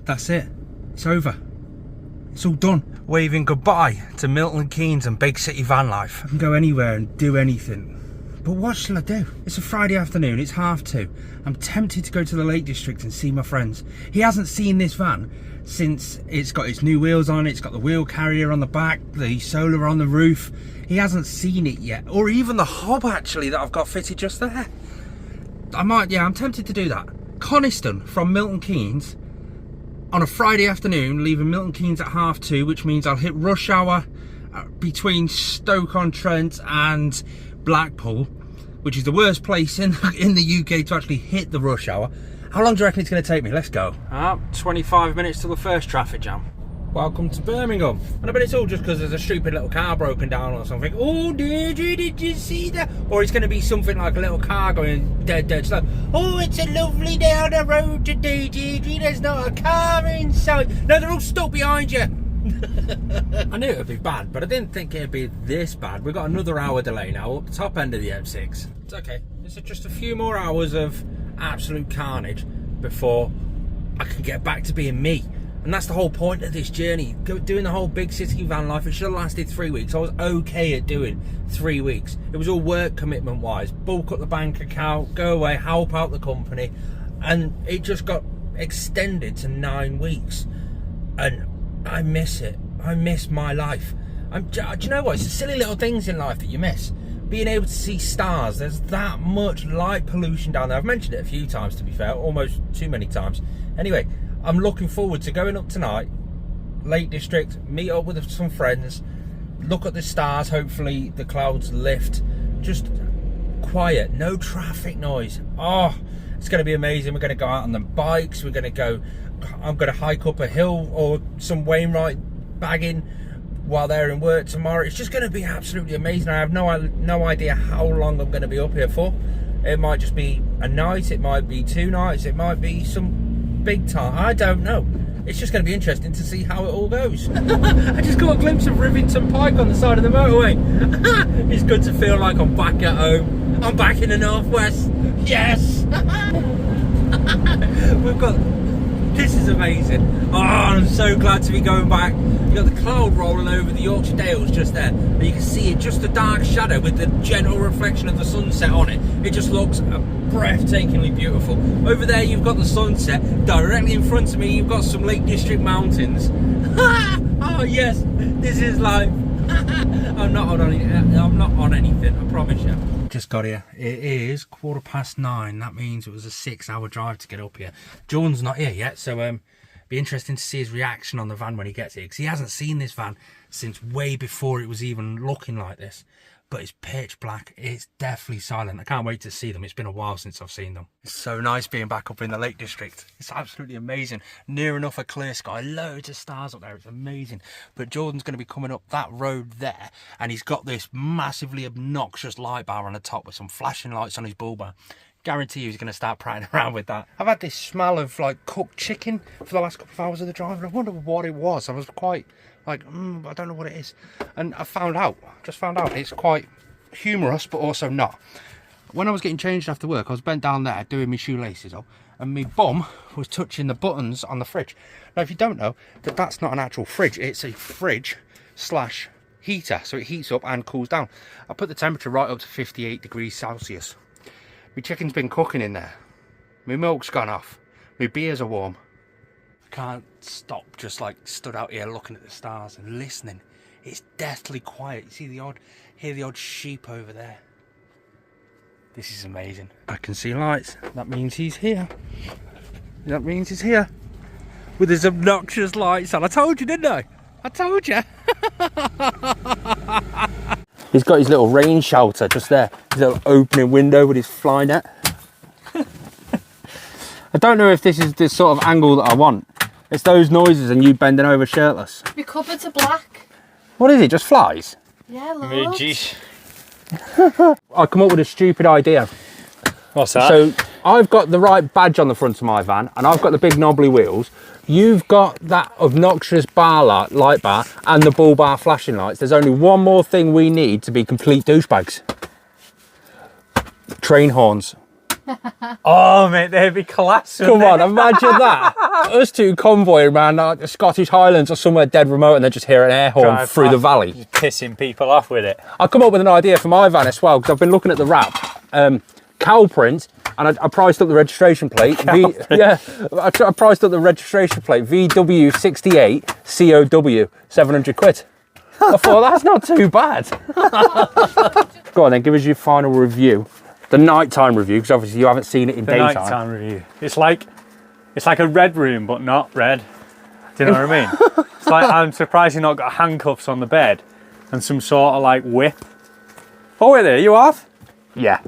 That's it. It's over. It's all done. Waving goodbye to Milton Keynes and big city van life. I can go anywhere and do anything. But what shall I do? It's a Friday afternoon, it's 2:30. I'm tempted to go to the Lake District and see my friends. He hasn't seen this van since it's got its new wheels on, it's got the wheel carrier on the back, the solar on the roof. He hasn't seen it yet. Or even the hob actually that I've got fitted just there. I'm tempted to do that. Coniston from Milton Keynes on a Friday afternoon, leaving Milton Keynes at 2:30, which means I'll hit rush hour between Stoke-on-Trent and Blackpool, which is the worst place in the UK to actually hit the rush hour. How long do you reckon it's going to take me? Let's go. 25 minutes till the first traffic jam. Welcome to Birmingham. And I bet it's all just because there's a stupid little car broken down or something. Oh, did you see that? Or it's going to be something like a little car going dead slow. Oh, it's a lovely day on the road today, Deirdre. There's not a car in sight. No, they're all stuck behind you. I knew it would be bad, but I didn't think it would be this bad. We've got another hour delay now up the top end of the M6. It's okay. It's just a few more hours of absolute carnage before I can get back to being me. And that's the whole point of this journey. Doing the whole big city van life, it should have lasted 3 weeks. I was okay at doing 3 weeks. It was all work commitment wise. Bulk up the bank account, go away, help out the company. And it just got extended to 9 weeks. And I miss it. I miss my life. Do you know what? It's the silly little things in life that you miss. Being able to see stars. There's that much light pollution down there. I've mentioned it a few times, to be fair. Almost too many times. Anyway, I'm looking forward to going up tonight. Lake District. Meet up with some friends. Look at the stars. Hopefully the clouds lift. Just quiet. No traffic noise. Oh, it's going to be amazing. We're going to go out on the bikes. We're going to go... I'm going to hike up a hill or some Wainwright bagging while they're in work tomorrow. It's just going to be absolutely amazing. I have no idea how long I'm going to be up here for. It might just be a night, it might be 2 nights, it might be some big time. I don't know. It's just going to be interesting to see how it all goes. I just got a glimpse of Rivington Pike on the side of the motorway. It's good to feel like I'm back at home. I'm back in the Northwest. Yes. We've got... This is amazing. Oh, I'm so glad to be going back. You got the cloud rolling over the Yorkshire Dales just there. And you can see it, just a dark shadow with the gentle reflection of the sunset on it. It just looks breathtakingly beautiful. Over there you've got the sunset. Directly in front of me you've got some Lake District mountains. Oh yes, this is life. I'm not on anything, I promise you. Just got here. It is 9:15. That means it was a 6-hour drive to get up here. Jordan's not here yet, so be interesting to see his reaction on the van when he gets here, because he hasn't seen this van since way before it was even looking like this. But it's pitch black. It's definitely silent. I can't wait to see them. It's been a while since I've seen them. It's so nice being back up in the Lake District. It's absolutely amazing. Near enough a clear sky. Loads of stars up there. It's amazing. But Jordan's going to be coming up that road there, and he's got this massively obnoxious light bar on the top with some flashing lights on his bull bar. Guarantee you he's going to start prattling around with that. I've had this smell of like cooked chicken for the last couple of hours of the drive, and I wonder what it was. I was quite like, I don't know what it is. And I just found out it's quite humorous, but also not. When I was getting changed after work, I was bent down there doing my shoelaces up, and my bum was touching the buttons on the fridge. Now, if you don't know, that's not an actual fridge. It's a fridge slash heater, so it heats up and cools down. I put the temperature right up to 58 degrees Celsius. My chicken's been cooking in there. My milk's gone off. My beers are warm. I can't stop just like stood out here looking at the stars and listening. It's deathly quiet. You see hear the odd sheep over there. This is amazing. I can see lights. That means he's here. That means he's here. With his obnoxious lights on. I told you, didn't I? I told you. He's got his little rain shelter just there. His little opening window with his fly net. I don't know if this is the sort of angle that I want. It's those noises and you bending over shirtless. Your cupboards are black. What is it, just flies? Yeah, loads. I come up with a stupid idea. What's that? So I've got the right badge on the front of my van, and I've got the big knobbly wheels. You've got that obnoxious light bar and the bull bar flashing lights. There's only one more thing we need to be complete douchebags. Train horns. Oh, mate, they'd be class. Come on, imagine that. Us two convoying around like the Scottish Highlands or somewhere dead remote and then just hear an air horn Drive through the past, valley. just pissing people off with it. I come up with an idea for my van as well, because I've been looking at the wrap. Cow print, and I priced up the registration plate. I priced up the registration plate, VW68 COW, 700 quid. I thought, that's not too bad. Go on then, give us your final review. The nighttime review, because obviously you haven't seen it in daytime. Nighttime review. It's like a red room, but not red. Do you know what I mean? It's like, I'm surprised you've not got handcuffs on the bed and some sort of like whip. Oh, wait there, you off? Yeah.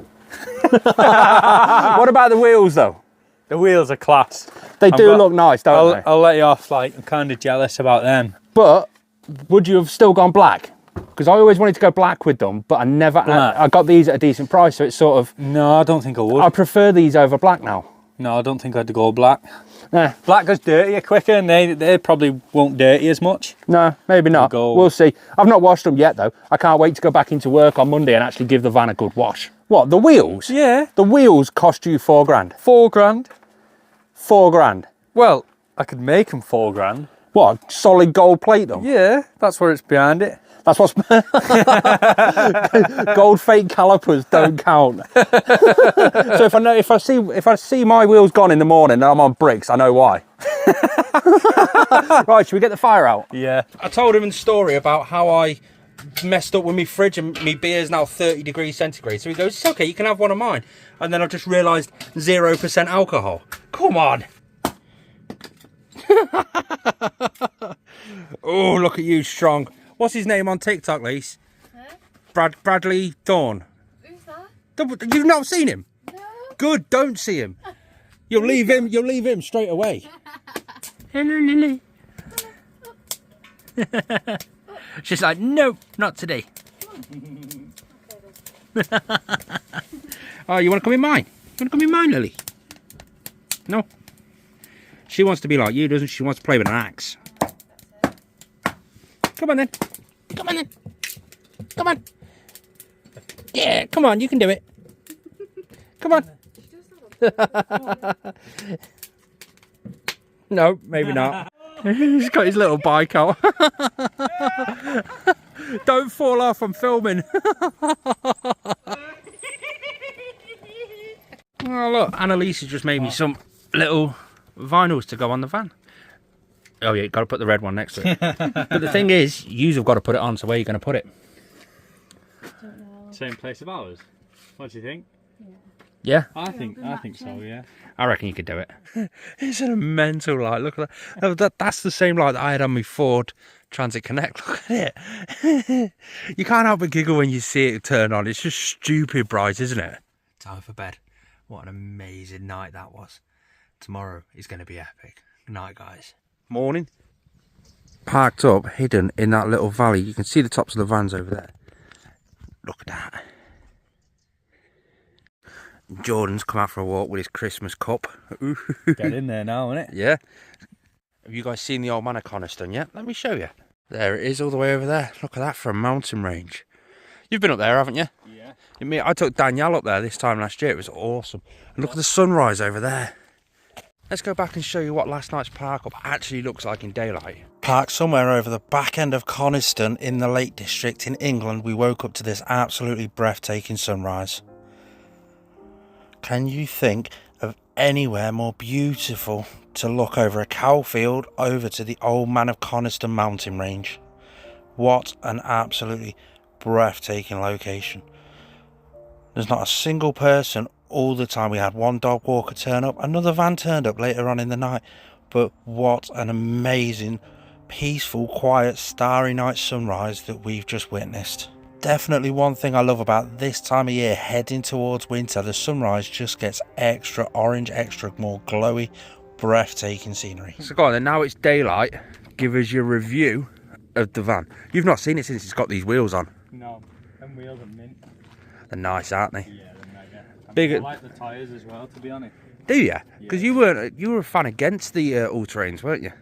What about the wheels though? The wheels are class. They do look nice, don't they? I'll let you off, like, I'm kind of jealous about them. But would you have still gone black? Because I always wanted to go black with them, but I never. I got these at a decent price, so it's sort of. No, I don't think I would. I prefer these over black now. No, I don't think I'd go black. Nah. Black goes dirtier quicker, and they probably won't dirty as much. No, maybe not. We'll see. I've not washed them yet though. I can't wait to go back into work on Monday and actually give the van a good wash. What, the wheels? Yeah. The wheels cost you £4 grand. 4 grand. 4 grand. Well, I could make them 4 grand. What, solid gold plate them? Yeah, that's where it's behind it. That's what's gold fake calipers don't count. So if I see my wheels gone in the morning and I'm on bricks, I know why. Right, should we get the fire out? Yeah. I told him a story about how I messed up with my fridge and my beer's now 30 degrees centigrade. So he goes, it's okay, you can have one of mine. And then I just realised 0% alcohol. Come on. Oh, look at you, strong. What's his name on TikTok, Lise? Huh? Bradley Thorne. Who's that? You've not seen him? No. Good, don't see him. You'll leave him straight away. Hello, Lily. She's like, no, not today. Oh, you want to come in mine? You want to come in mine, Lily? No. She wants to be like you, doesn't she? She wants to play with an axe. Come on then. Come on then. Come on. Yeah, come on, you can do it. Come on. No, maybe not. He's got his little bike out. Don't fall off, I'm filming. Oh look, Annalise has just made me some little vinyls to go on the van. Oh yeah, got to put the red one next to it. But the thing is, you've got to put it on, so where are you going to put it? Don't know. Same place of ours. What do you think? Yeah? I think so, yeah. I reckon you could do it. Isn't it mental light? Look at that. That's the same light that I had on my Ford Transit Connect. Look at it. You can't help but giggle when you see it turn on. It's just stupid bright, isn't it? Time for bed. What an amazing night that was. Tomorrow is going to be epic. Good night, guys. Morning. Parked up, hidden in that little valley. You can see the tops of the vans over there. Look at that. Jordan's come out for a walk with his Christmas cup. Get in there now, innit? Yeah. Have you guys seen the old man of Coniston yet? Let me show you. There it is, all the way over there. Look at that for a mountain range. You've been up there, haven't you? Yeah. I took Danielle up there this time last year. It was awesome. And look at the sunrise over there. Let's go back and show you what last night's park up actually looks like in daylight. Parked somewhere over the back end of Coniston in the Lake District in England, we woke up to this absolutely breathtaking sunrise. Can you think of anywhere more beautiful to look over a cow field over to the old man of Coniston mountain range? What an absolutely breathtaking location. There's not a single person all the time. We had one dog walker turn up, another van turned up later on in the night, but what an amazing, peaceful, quiet, starry night sunrise that we've just witnessed. Definitely one thing I love about this time of year, heading towards winter, the sunrise just gets extra orange, extra more glowy, breathtaking scenery. So go on then, now it's daylight, give us your review of the van. You've not seen it since it's got these wheels on. No, them wheels are mint. They're nice, aren't they? Yeah, they're mega. Bigger. I like the tyres as well, to be honest. Do you? Because you were a fan against the all-terrains, weren't you?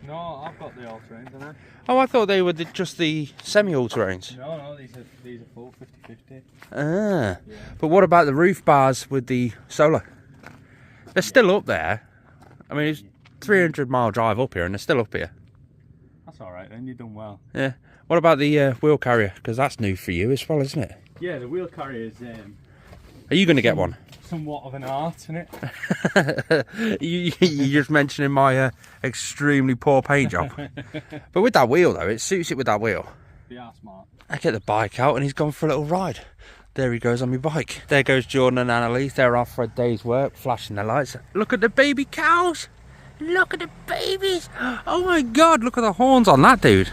No, I've got the all-terrains, haven't I? Oh, I thought they were just the semi-all-terrains. No, these are full 50-50. Ah, yeah. But what about the roof bars with the solar? They're still up there. I mean, it's 300-mile drive up here and they're still up here. That's alright then, you've done well. Yeah. What about the wheel carrier? Because that's new for you as well, isn't it? Yeah, the wheel carrier is Are you going to get one? somewhat of an art, isn't it? You're just mentioning my extremely poor paint job. But with that wheel though, it suits it with that wheel. They are smart. I get the bike out and he's gone for a little ride. There he goes on my bike. There goes Jordan and Annalise. They're off for a day's work, flashing their lights. Look at the baby cows. Look at the babies. Oh my God, look at the horns on that dude.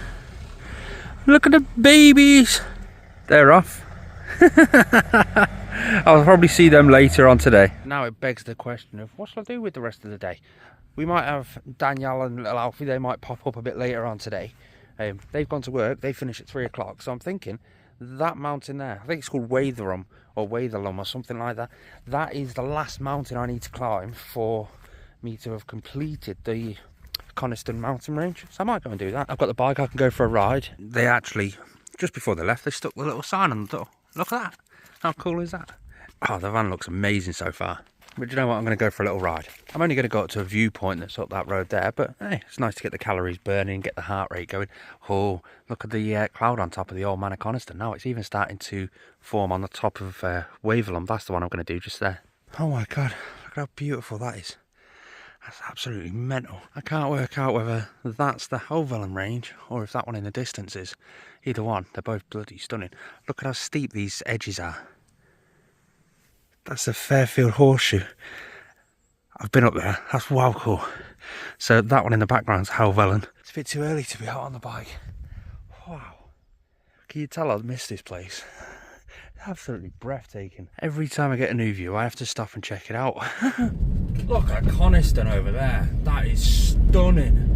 Look at the babies. They're off. I'll probably see them later on today. Now it begs the question of what shall I do with the rest of the day? We might have Danielle and little Alfie. They might pop up a bit later on today. They've gone to work. They finish at 3 o'clock. So I'm thinking that mountain there, I think it's called Watherlum or something like that. That is the last mountain I need to climb for me to have completed the Coniston mountain range. So I might go and do that. I've got the bike. I can go for a ride. They actually, just before they left, they stuck the little sign on the door. Look at that. How cool is that? Oh, the van looks amazing so far. But do you know what? I'm going to go for a little ride. I'm only going to go up to a viewpoint that's up that road there. But hey, it's nice to get the calories burning, get the heart rate going. Oh, look at the cloud on top of the old man of Coniston. Now it's even starting to form on the top of Watherlum. That's the one I'm going to do just there. Oh my God, look how beautiful that is. That's absolutely mental. I can't work out whether that's the Helvellyn range or if that one in the distance is. Either one, they're both bloody stunning. Look at how steep these edges are. That's the Fairfield Horseshoe. I've been up there. That's wow cool. So that one in the background's Helvellyn. It's a bit too early to be out on the bike. Wow. Can you tell I've missed this place? Absolutely breathtaking. Every time I get a new view, I have to stop and check it out. Look at Coniston over there. That is stunning.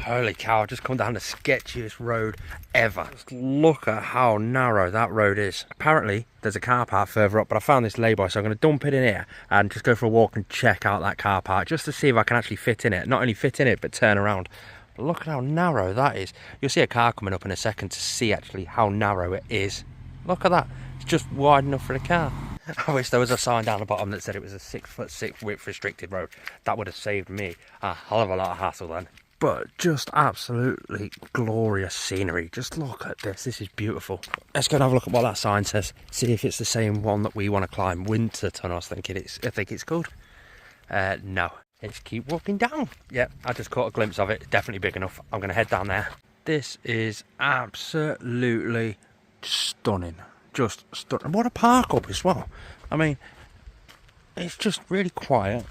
Holy cow, I've just come down the sketchiest road ever. Just look at how narrow that road is. Apparently, there's a car park further up, but I found this lay-by, so I'm going to dump it in here and just go for a walk and check out that car park, just to see if I can actually fit in it. Not only fit in it, but turn around. But look at how narrow that is. You'll see a car coming up in a second to see actually how narrow it is. Look at that. It's just wide enough for the car. I wish there was a sign down the bottom that said it was a 6'6" width restricted road. That would have saved me a hell of a lot of hassle then. But just absolutely glorious scenery. Just look at this. This is beautiful. Let's go and have a look at what that sign says. See if it's the same one that we want to climb. Winterton, I think it's called. No. Let's keep walking down. Yep, I just caught a glimpse of it. Definitely big enough. I'm going to head down there. This is absolutely stunning. Just stunning. What a park up as well. I mean, it's just really quiet.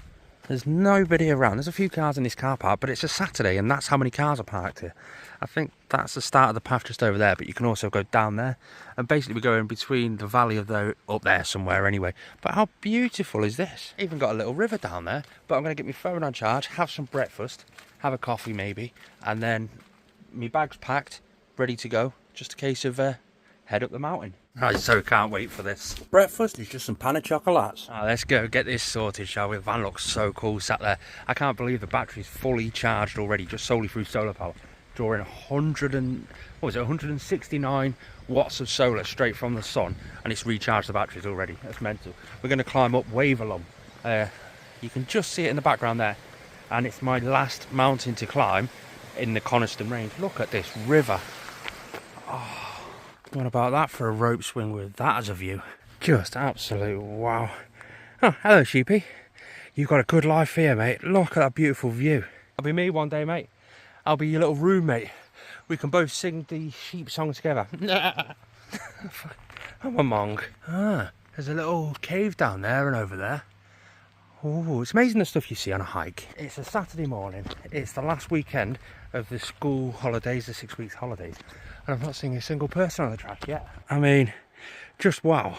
There's nobody around. There's a few cars in this car park, but it's a Saturday and that's how many cars are parked here. I think that's the start of the path just over there, but you can also go down there and basically we go in between the valley of the up there somewhere anyway. But how beautiful is this? Even got a little river down there. But I'm going to get my phone on charge, have some breakfast, have a coffee maybe, and then my bag's packed, ready to go. Just a case of head up the mountain. I so can't wait for this. Breakfast is just some pan of chocolates. Oh, let's go get this sorted, shall we? The van looks so cool sat there. I can't believe the battery's fully charged already, just solely through solar power. Drawing 169 watts of solar straight from the sun, and it's recharged the batteries already. That's mental. We're going to climb up Watherlum. You can just see it in the background there, and it's my last mountain to climb in the Coniston range. Look at this river. Oh. What about that for a rope swing with that as a view? Just absolute wow. Oh, hello sheepy. You've got a good life here, mate. Look at that beautiful view. I'll be me one day, mate. I'll be your little roommate. We can both sing the sheep song together. I'm a monk. Ah, there's a little cave down there and over there. Oh, it's amazing the stuff you see on a hike. It's a Saturday morning. It's the last weekend of the school holidays, the 6 weeks holidays. And I've not seen a single person on the track yet. I mean, just wow.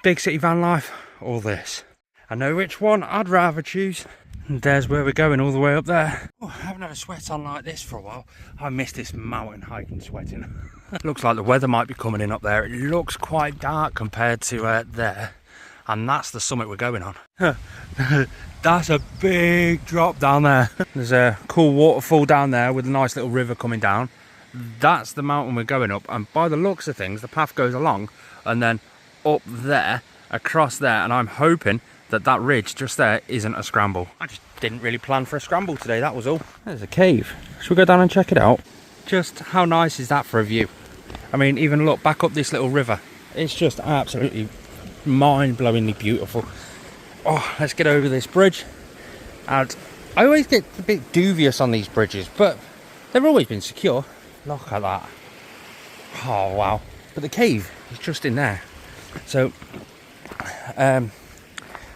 Big city van life, all this. I know which one I'd rather choose. And there's where we're going, all the way up there. Oh, I haven't had a sweat on like this for a while. I miss this mountain hiking sweating. Looks like the weather might be coming in up there. It looks quite dark compared to there. and that's the summit we're going on. That's a big drop down there. There's a cool waterfall down there with a nice little river coming down. That's the mountain we're going up, and by the looks of things the path goes along and then up there, across there, and I'm hoping that that ridge just there isn't a scramble. I just didn't really plan for a scramble today, that was all. There's a cave. Should we go down and check it out? Just how nice is that for a view? I mean, even look back up this little river. It's just absolutely mind-blowingly beautiful. Oh, let's get over this bridge. And I always get a bit dubious on these bridges, but they've always been secure. Look at that. Oh, wow. But the cave is just in there. So,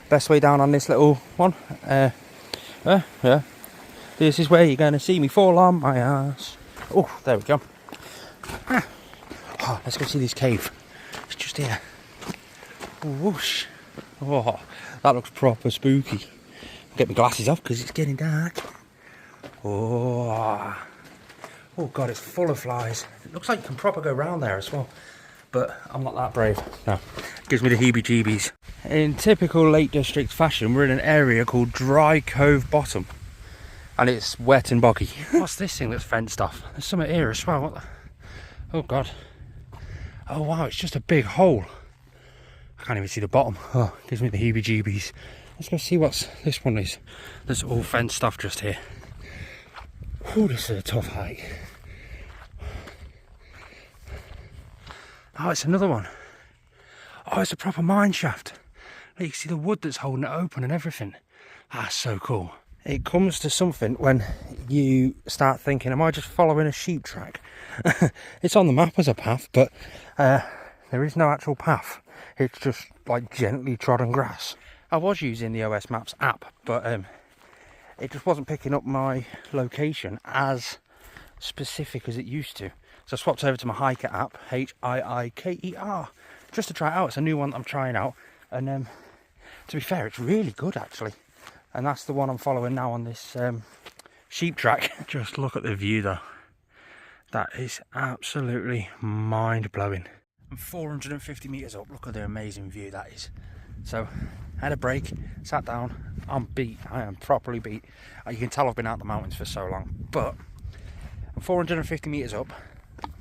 best way down on this little one. Yeah. This is where you're going to see me fall on my ass. Oh, there we go. Oh, let's go see this cave. It's just here. Whoosh. Oh, that looks proper spooky. Get my glasses off because it's getting dark. Oh God, it's full of flies. It looks like you can proper go round there as well, but I'm not that brave. No, it gives me the heebie-jeebies. In typical Lake District fashion, we're in an area called Dry Cove Bottom, and it's wet and boggy. What's this thing that's fenced off? There's something here as well. What the... Oh God. Oh wow, it's just a big hole. I can't even see the bottom. Oh, it gives me the heebie-jeebies. Let's go see what's this one is. There's all fenced off just here. Oh, this is a tough hike. Oh, it's another one. Oh, it's a proper mine shaft. You can see the wood that's holding it open and everything. That's so cool. It comes to something when you start thinking, am I just following a sheep track? It's on the map as a path, but there is no actual path. It's just like gently trodden grass. I was using the OS Maps app, but it just wasn't picking up my location as specific as it used to. So I swapped over to my Hiker app, Hiiker, just to try it out. It's a new one that I'm trying out, and to be fair, it's really good actually. And that's the one I'm following now on this sheep track. Just look at the view though. That is absolutely mind-blowing. I'm 450 metres up. Look at the amazing view that is. So I had a break, sat down. I'm beat. I am properly beat. You can tell I've been out the mountains for so long. But I'm 450 metres up.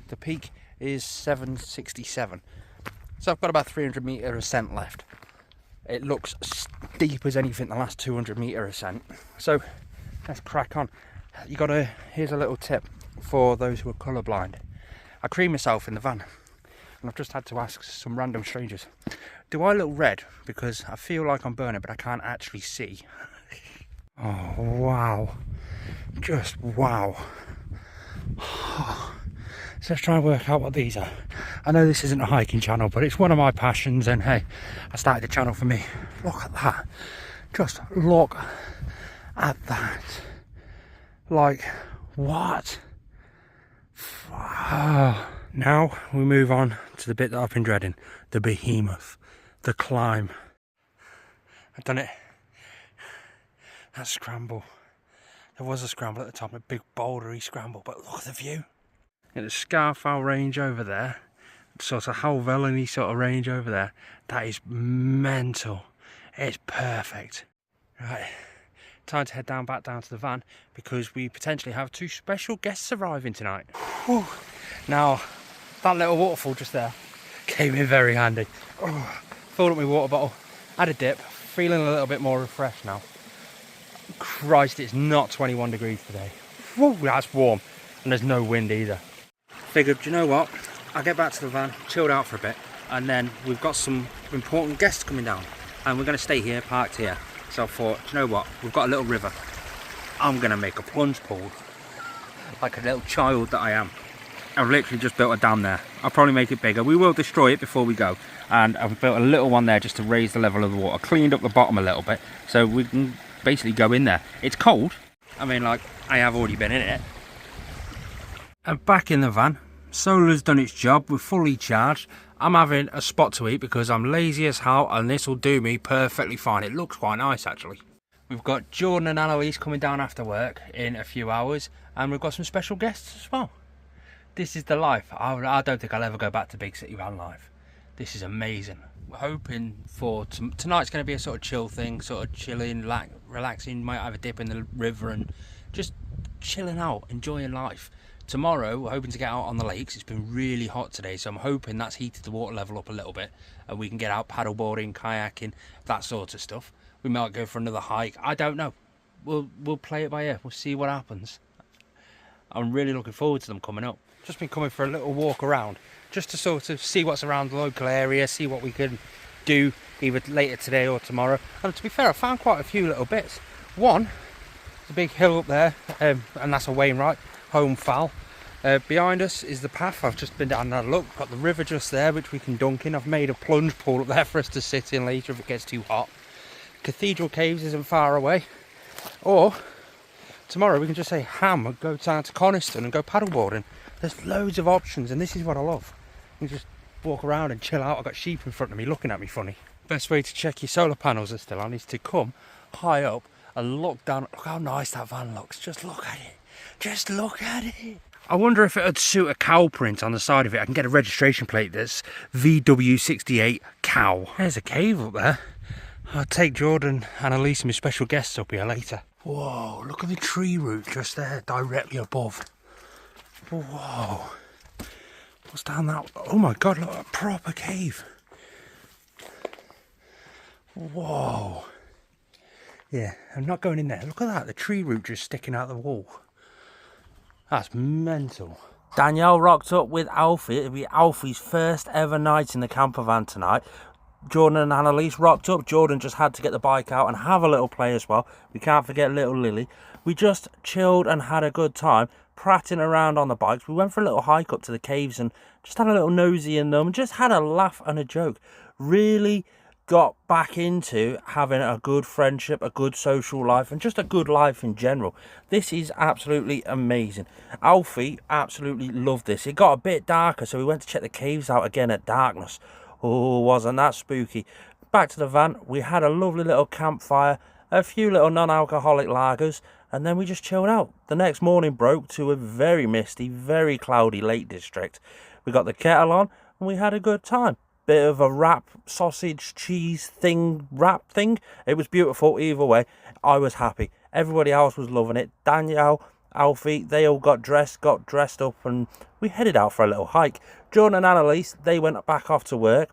The peak is 767. So I've got about 300 metre ascent left. It looks steep as anything the last 200 metre ascent. So let's crack on. Here's a little tip for those who are colourblind. I cream myself in the van, and I've just had to ask some random strangers, do I look red? Because I feel like I'm burning, but I can't actually see. Oh, wow. Just wow. So let's try and work out what these are. I know this isn't a hiking channel, but it's one of my passions, and hey, I started the channel for me. Look at that. Just look at that. Like, what? Now we move on to the bit that I've been dreading. The behemoth. The climb. I've done it. That scramble. There was a scramble at the top, a big bouldery scramble, but look at the view. And the Scarfell range over there, sort of Halvellany sort of range over there, that is mental. It's perfect. Right, time to head back down to the van, because we potentially have 2 special guests arriving tonight. Whew. Now, that little waterfall just there came in very handy. Oh, filled up my water bottle, had a dip, feeling a little bit more refreshed now. Christ, it's not 21 degrees today. Whew, that's warm, and there's no wind either. Figured, do you know what, I'll get back to the van, chilled out for a bit, and then we've got some important guests coming down, and we're going to stay here, parked here. So I thought, do you know what, we've got a little river, I'm going to make a plunge pool, like a little child that I am. I've literally just built a dam there. I'll probably make it bigger. We will destroy it before we go, and I've built a little one there just to raise the level of the water, cleaned up the bottom a little bit, so we can basically go in there. It's cold, I mean, like, I have already been in it. And back in the van, solar's done its job, we're fully charged. I'm having a spot to eat because I'm lazy as hell, and this will do me perfectly fine. It looks quite nice actually. We've got Jordan and Eloise coming down after work in a few hours, and we've got some special guests as well. This is the life. I don't think I'll ever go back to big city van life. This is amazing. we're hoping for tonight's going to be a sort of chill thing, sort of chilling, relaxing. Might have a dip in the river and just chilling out, enjoying life. Tomorrow we're hoping to get out on the lakes. It's been really hot today, so I'm hoping that's heated the water level up a little bit and we can get out paddleboarding, kayaking, that sort of stuff. We might go for another hike. I don't know. We'll play it by ear. We'll see what happens. I'm really looking forward to them coming up. Just been coming for a little walk around, just to sort of see what's around the local area, see what we can do either later today or tomorrow. And to be fair, I found quite a few little bits. One, there's a big hill up there, and that's a Wainwright, home foul. Behind us is the path. I've just been down and had a look. Got the river just there, which we can dunk in. I've made a plunge pool up there for us to sit in later if it gets too hot. Cathedral Caves isn't far away. Or tomorrow we can just say ham and go down to Coniston and go paddleboarding. There's loads of options, and this is what I love. You can just walk around and chill out. I've got sheep in front of me looking at me funny. Best way to check your solar panels are still on is to come high up and look down. Look how nice that van looks. Just look at it. Just look at it. I wonder if it would suit a cow print on the side of it. I can get a registration plate that's VW68 cow. There's a cave up there. I'll take Jordan and Elise and my special guests up here later. Whoa, look at the tree root just there, directly above. Whoa. What's down that? Oh my God, look, a proper cave. Whoa. Yeah, I'm not going in there. Look at that, the tree root just sticking out the wall. That's mental. Danielle rocked up with Alfie. It'll be Alfie's first ever night in the camper van tonight. Jordan and Annalise rocked up. Jordan just had to get the bike out and have a little play as well. We can't forget little Lily. We just chilled and had a good time, prattling around on the bikes. We went for a little hike up to the caves and just had a little nosy in them and just had a laugh and a joke. Really got back into having a good friendship, a good social life, and just a good life in general. This is absolutely amazing. Alfie absolutely loved this. It got a bit darker, so we went to check the caves out again at darkness. Oh, wasn't that spooky. Back to the van, we had a lovely little campfire, a few little non-alcoholic lagers, and then we just chilled out. The next morning broke to a very misty, very cloudy Lake District. We got the kettle on and we had a good time. Bit of a wrap, sausage, cheese thing, wrap thing. It was beautiful either way. I was happy. Everybody else was loving it. Danielle, Alfie, they all got dressed up, and we headed out for a little hike. Jordan and Annalise, they went back off to work.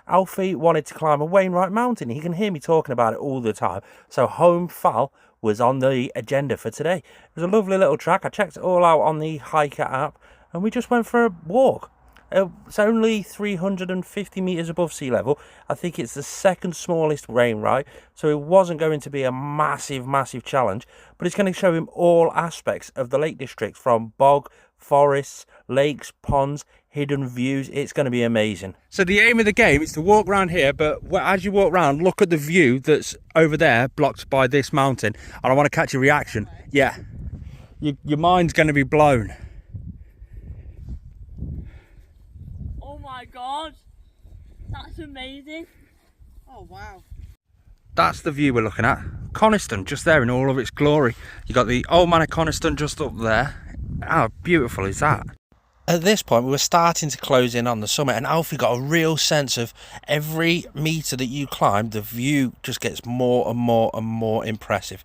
Alfie wanted to climb a Wainwright mountain. He can hear me talking about it all the time. So Home Fal was on the agenda for today. It was a lovely little track. I checked it all out on the Hiker app, and we just went for a walk. It's only 350 metres above sea level. I think it's the second smallest Wainwright, so it wasn't going to be a massive, massive challenge, but it's going to show him all aspects of the Lake District, from bog, forests, lakes, ponds, hidden views. It's going to be amazing. So the aim of the game is to walk around here, but as you walk around, look at the view that's over there, blocked by this mountain, and I want to catch your reaction. Yeah, your mind's going to be blown. Oh my God, that's amazing. Oh wow. That's the view we're looking at. Coniston, just there in all of its glory. You got the old man of Coniston just up there. How beautiful is that? At this point, we were starting to close in on the summit, and Alfie got a real sense of every metre that you climb, the view just gets more and more and more impressive.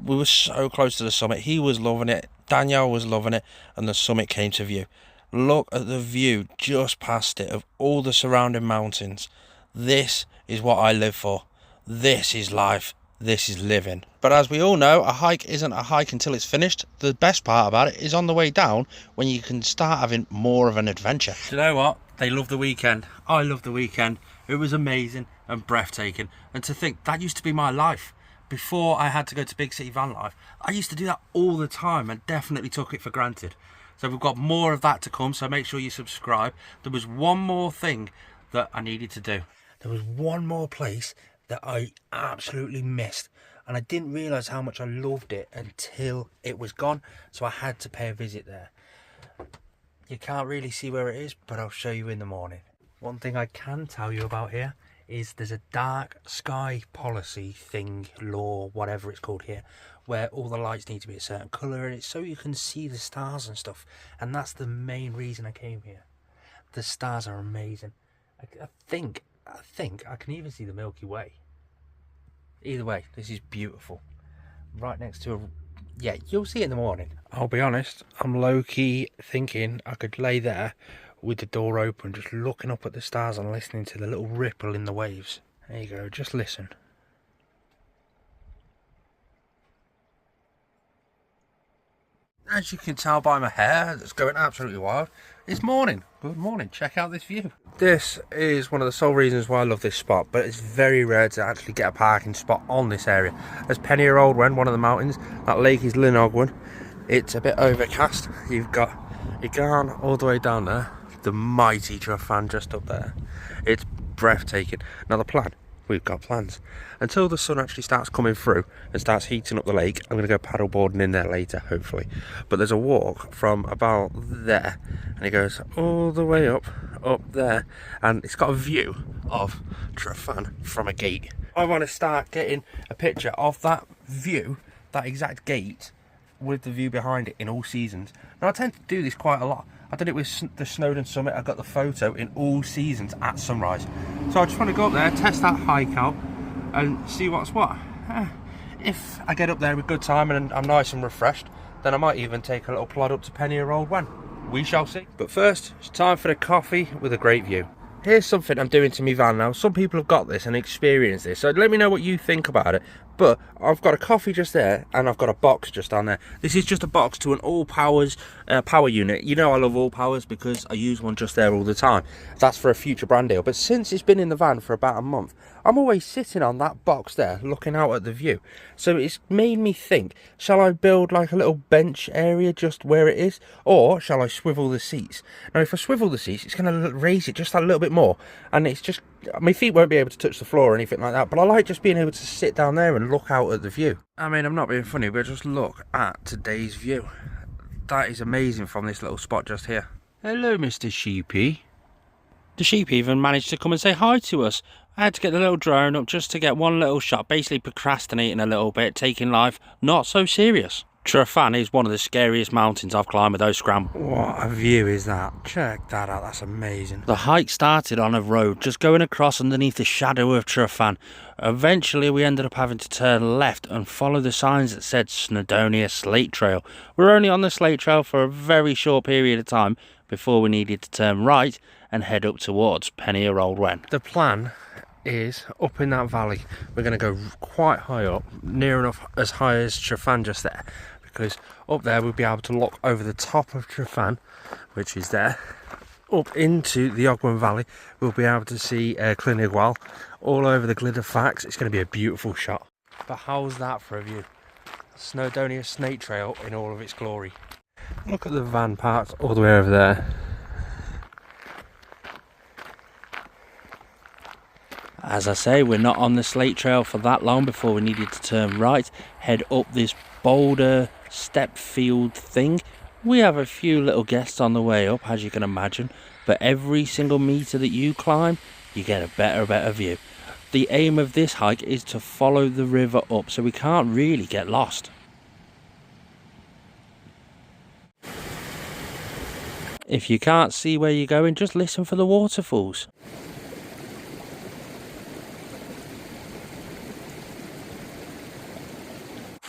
We were so close to the summit. He was loving it. Danielle was loving it, and the summit came to view. Look at the view just past it of all the surrounding mountains. This is what I live for. This is life. This is living. But as we all know, a hike isn't a hike until it's finished. The best part about it is on the way down, when you can start having more of an adventure. Do you know what? They love the weekend. I love the weekend. It was amazing and breathtaking. And to think, that used to be my life. Before I had to go to big city van life, I used to do that all the time and definitely took it for granted. So we've got more of that to come, so make sure you subscribe. There was one more thing that I needed to do. There was one more place that I absolutely missed, and I didn't realise how much I loved it until it was gone, so I had to pay a visit there. You can't really see where it is, but I'll show you in the morning. One thing I can tell you about here is there's a dark sky policy thing, law, whatever it's called here, where all the lights need to be a certain colour, and it's so you can see the stars and stuff. And that's the main reason I came here. The stars are amazing. I think I think I can even see the Milky Way. Either way, this is beautiful. Right next to a... Yeah, you'll see it in the morning. I'll be honest, I'm low-key thinking I could lay there with the door open, just looking up at the stars and listening to the little ripple in the waves. There you go, just listen. As you can tell by my hair that's going absolutely wild, it's morning. Good morning, check out this view. This is one of the sole reasons why I love this spot, but it's very rare to actually get a parking spot on this area. There's Penny or Old Wen, one of the mountains. That lake is Linogwen. It's a bit overcast. You've got Igan all the way down there, the mighty Trafan just up there. It's breathtaking. Now the plan, we've got plans. Until the sun actually starts coming through and starts heating up the lake, I'm going to go paddleboarding in there later, hopefully. But there's a walk from about there, and it goes all the way up there, and it's got a view of Trafan from a gate. I want to start getting a picture of that view, that exact gate, with the view behind it in all seasons. Now I tend to do this quite a lot. I did it with the Snowdon Summit. I got the photo in all seasons at sunrise. So I just want to go up there, test that hike out, and see what's what. If I get up there with good time and I'm nice and refreshed, then I might even take a little plod up to Penny or Old Wen. We shall see. But first, it's time for the coffee with a great view. Here's something I'm doing to my van now. Some people have got this and experienced this, so let me know what you think about it. But I've got a coffee just there, and I've got a box just down there. This is just a box to an all powers power unit. You know I love all powers because I use one just there all the time. That's for a future brand deal. But since it's been in the van for about a month, I'm always sitting on that box there looking out at the view. So it's made me think, shall I build like a little bench area just where it is, or shall I swivel the seats? Now if I swivel the seats, it's going to raise it just a little bit more, and it's just, my feet won't be able to touch the floor or anything like that, but I like just being able to sit down there and look out at the view. I mean, I'm not being funny, but just look at today's view. That is amazing from this little spot just here. Hello, Mr. Sheepy. The sheep even managed to come and say hi to us. I had to get the little drone up just to get one little shot, basically procrastinating a little bit, taking life not so serious. Trafan is one of the scariest mountains I've climbed with those scrambles. What a view is that? Check that out, that's amazing. The hike started on a road, just going across underneath the shadow of Trafan. Eventually we ended up having to turn left and follow the signs that said Snowdonia Slate Trail. We're only on the Slate Trail for a very short period of time before we needed to turn right and head up towards Penny or Old Wen. The plan is up in that valley. We're going to go quite high up, near enough as high as Trafan just there, because up there we'll be able to look over the top of Trafan, which is there, up into the Ogwen Valley. We'll be able to see Clynigwal all over the Glidderfax. It's going to be a beautiful shot. But how's that for a view? Snowdonia Snake Trail in all of its glory. Look at the van parked all the way over there. As I say, we're not on the Slate Trail for that long before we needed to turn right, head up this boulder step field thing. We have a few little guests on the way up, as you can imagine, but every single metre that you climb, you get a better view. The aim of this hike is to follow the river up, so we can't really get lost. If you can't see where you're going, just listen for the waterfalls.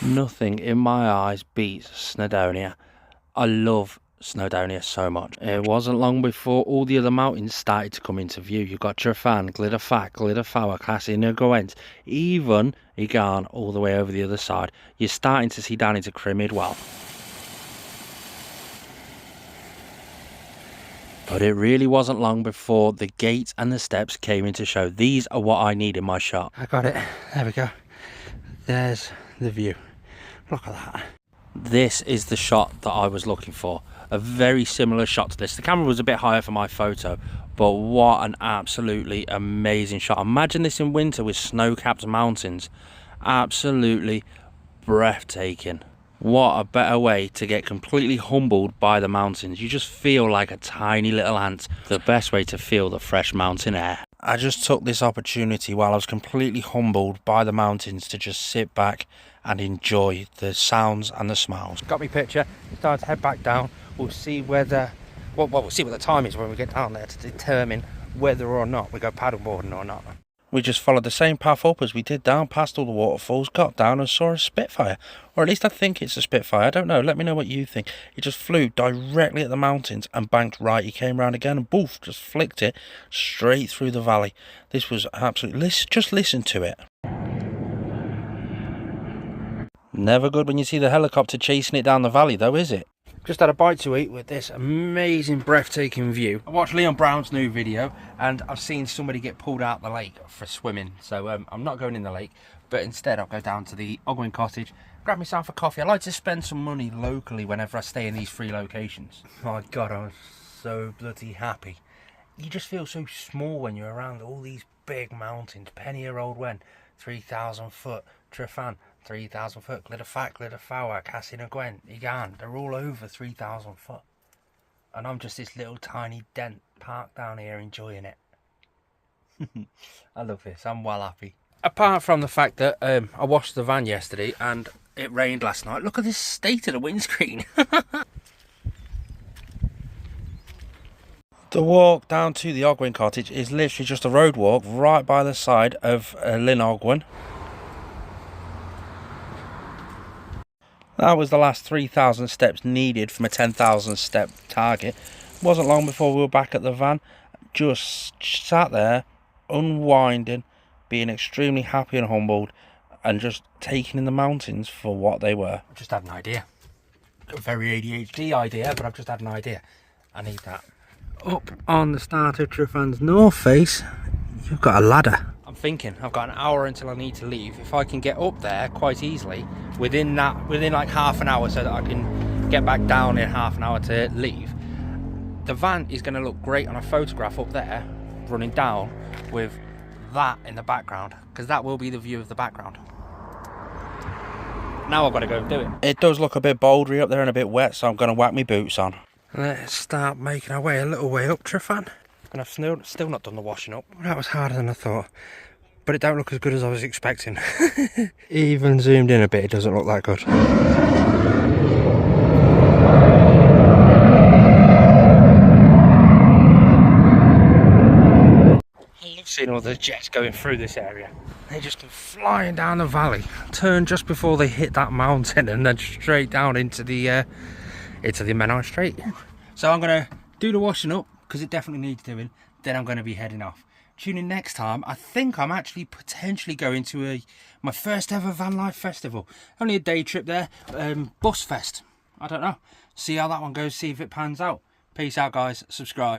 Nothing in my eyes beats Snowdonia. I love Snowdonia so much. It wasn't long before all the other mountains started to come into view. You've got Trafan, Glidderfac, Glidderfawr, Classinagwent, even Igan all the way over the other side. You're starting to see down into Crimidwell. But it really wasn't long before the gate and the steps came into show. These are what I need in my shot. I got it. There we go. There's the view. Look at that. This is the shot that I was looking for. A very similar shot to this. The camera was a bit higher for my photo, but what an absolutely amazing shot. Imagine this in winter with snow-capped mountains. Absolutely breathtaking. What a better way to get completely humbled by the mountains. You just feel like a tiny little ant. The best way to feel the fresh mountain air. I just took this opportunity while I was completely humbled by the mountains to just sit back and enjoy the sounds and the smells. Got me picture. Started to head back down. We'll see whether, well, we'll see what the time is when we get down there to determine whether or not we go paddleboarding or not. We just followed the same path up as we did down, past all the waterfalls, got down and saw a Spitfire. Or at least I think it's a Spitfire, I don't know, let me know what you think. He just flew directly at the mountains and banked right. He came round again and boof, just flicked it straight through the valley. This was absolutely, just listen to it. Never good when you see the helicopter chasing it down the valley though, is it? Just had a bite to eat with this amazing, breathtaking view. I watched Leon Brown's new video and I've seen somebody get pulled out the lake for swimming. So I'm not going in the lake, but instead I'll go down to the Ogwen cottage, grab myself a coffee. I like to spend some money locally whenever I stay in these free locations. My God, I was so bloody happy. You just feel so small when you're around all these big mountains. Penny-year-old Wen, 3,000 foot, Trefan, 3,000 foot, Glitterfat, Glitterfawak, Cassinagwen, Igan, they're all over 3,000 foot. And I'm just this little tiny dent parked down here enjoying it. I love this, I'm well happy. Apart from the fact that I washed the van yesterday and it rained last night, look at this state of the windscreen. The walk down to the Ogwen cottage is literally just a road walk right by the side of Lynn Ogwen. That was the last 3,000 steps needed from a 10,000 step target. Wasn't long before we were back at the van, just sat there, unwinding, being extremely happy and humbled, and just taking in the mountains for what they were. I've just had an idea. A very ADHD idea, but I've just had an idea. I need that. Up on the start of Trefan's north face, you've got a ladder. I'm thinking I've got an hour until I need to leave. If I can get up there quite easily within like half an hour, so that I can get back down in half an hour to leave, the van is going to look great on a photograph up there running down with that in the background, because that will be the view of the background. Now I've got to go do it. It does look a bit bouldery up there and a bit wet, so I'm going to whack my boots on. Let's start making our way a little way up Trefan. And I've still not done the washing up. That was harder than I thought. But it don't look as good as I was expecting. Even zoomed in a bit, it doesn't look that good. I love seeing all the jets going through this area. They just come flying down the valley, turn just before they hit that mountain, and then straight down into the Menai Strait. So I'm going to do the washing up, because it definitely needs doing. Then I'm going to be heading off. Tune in next time. I think I'm actually potentially going to my first ever Vanlife festival. Only a day trip there. Bus fest. I don't know. See how that one goes. See if it pans out. Peace out, guys. Subscribe.